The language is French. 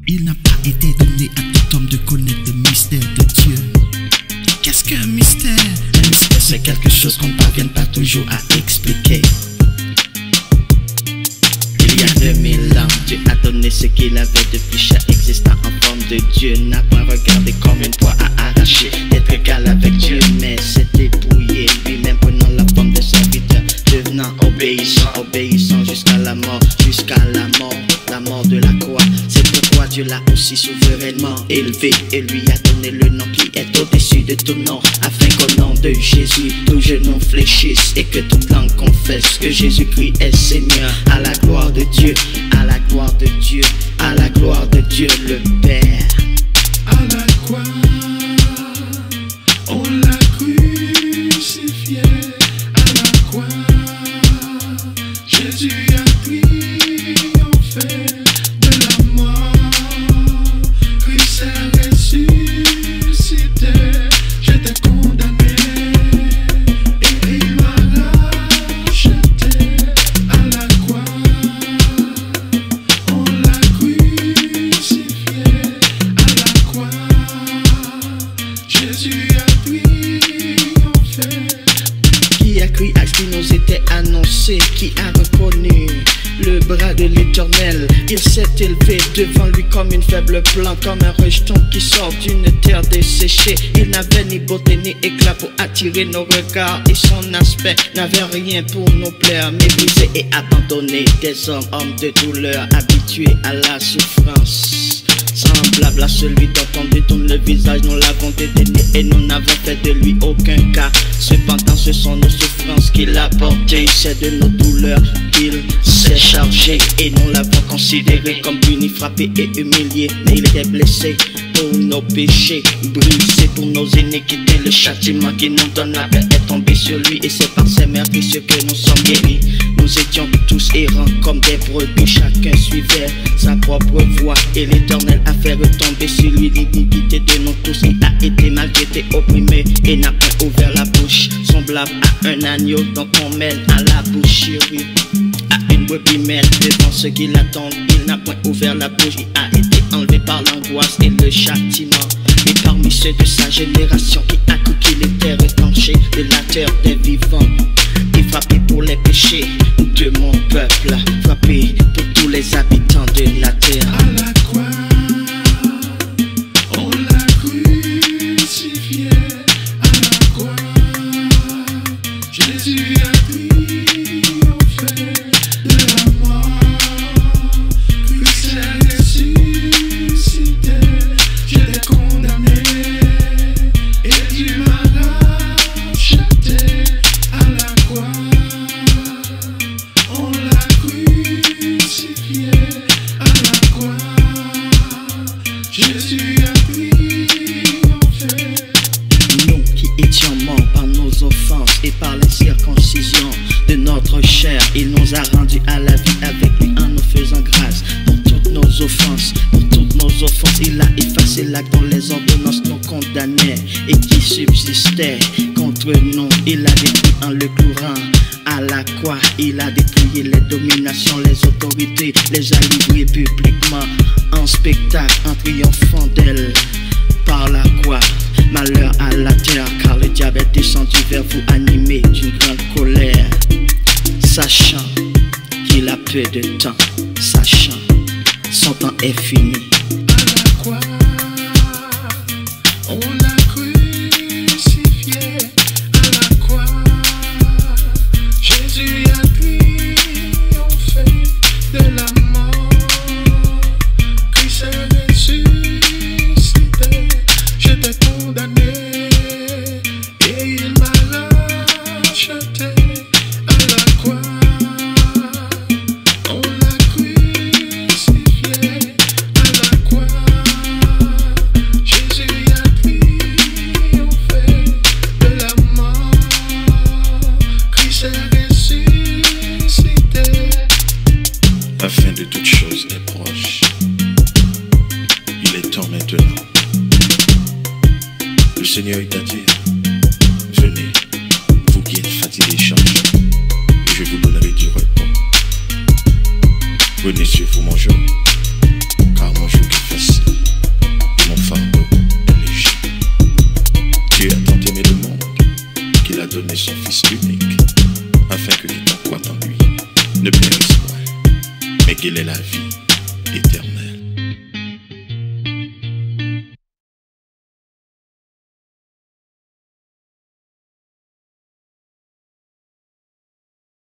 Il n'a pas été donné à tout homme de connaître le mystère de Dieu. Qu'est-ce qu'un mystère? Un mystère, c'est quelque chose qu'on ne parvient pas toujours à expliquer. Il y a 2000 ans, Dieu a donné ce qu'il avait de plus cher existant en forme de Dieu. N'a pas regardé comme une proie à arracher, d'être égal avec Dieu, mais s'est dépouillé lui-même, prenant la forme de serviteur, devenant obéissant, obéissant jusqu'à la mort la mort de la croix. C'est pourquoi Dieu l'a aussi souverainement élevé et lui a donné le nom qui est au-dessus de tout nom, afin qu'au nom de Jésus, tout genou fléchisse et que toute langue confesse que Jésus-Christ est Seigneur, à la gloire de Dieu, à la gloire de Dieu, à la gloire de Dieu le Père. À la croix, on l'a crucifié. À la croix, Jésus a triomphé de la mort. Christ est ressuscité. J'étais condamné et il m'a racheté. À la croix, on l'a crucifié. À la croix, Jésus a triomphé. Qui a cru à ce qui nous était annoncé, qui a reconnu le bras de l'Éternel. Il s'est élevé devant lui comme une faible plante, comme un rejeton qui sort d'une terre desséchée. Il n'avait ni beauté ni éclat pour attirer nos regards, et son aspect n'avait rien pour nous plaire. Méprisé et abandonné des hommes, hommes de douleur, habitués à la souffrance. Semblable à celui dont on détourne le visage, nous l'avons dédaigné et nous n'avons fait de lui aucun cas. Cependant, ce sont nos souffrances qu'il a portées, c'est de nos douleurs qu'il s'est chargé. Et nous l'avons considéré comme puni, frappé et humilié. Mais il était blessé pour nos péchés, brisé pour nos iniquités. Le châtiment qui nous donne la paix est tombé sur lui, et c'est par ses meurtrissures que nous sommes guéris. Nous étions tous errants comme des brebis, chacun suivait sa propre voie, et l'Éternel a fait retomber sur lui l'iniquité de nous tous. Il a été maltraité, opprimé et n'a pas ouvert la bouche, semblable à un agneau dont on mène à la boucherie, à une brebis maître devant ceux qui l'attendent. Il n'a point ouvert la bouche, il a été enlevé par l'angoisse et le châtiment. Et parmi ceux de sa génération qui a cru qu'il était retranché de la terre des vivants, et frappé pour les péchés de mon peuple, frappé pour tous les habitants de la terre. À la croix, on l'a crucifié. À la croix, Jésus a triomphé de la mort. Christ est ressuscité. J'étais condamné et Dieu m'a racheté. À la croix, on l'a crucifié. À la croix, Jésus a triomphé. Nous qui étions morts par nos offenses et par la circoncision de notre chair, il nous a rendus à la vie avec lui en nous faisant grâce pour toutes nos offenses. Pour toutes nos offenses, il a effacé l'acte dont les ordonnances nous condamnaient et qui subsistait contre nous. Il a détruit en le clouant à la croix. Il a dépouillé les dominations, les autorités, les a livrées publiquement en spectacle, en triomphant d'elle par la croix. Malheur à la terre, car le diable est descendu vers vous animé d'une grande colère, sachant qu'il a peu de temps, sachant son temps est fini. À la croix, on l'a crucifié. À la croix, Jésus a triomphé de la mort. Christ est ressuscité. J'étais condamné et il m'a racheté. À la croix, on l'a crucifié. À la croix, Jésus a triomphé de la mort. Christ est ressuscité. La fin de toute chose est proche. Il est temps maintenant. Le Seigneur est à dire, venez, vous qui êtes fatigués, chargés, et je vous donnerai du repos. Venez sur vous mon jour, car mon jour est facile. qu'il est la vie éternelle.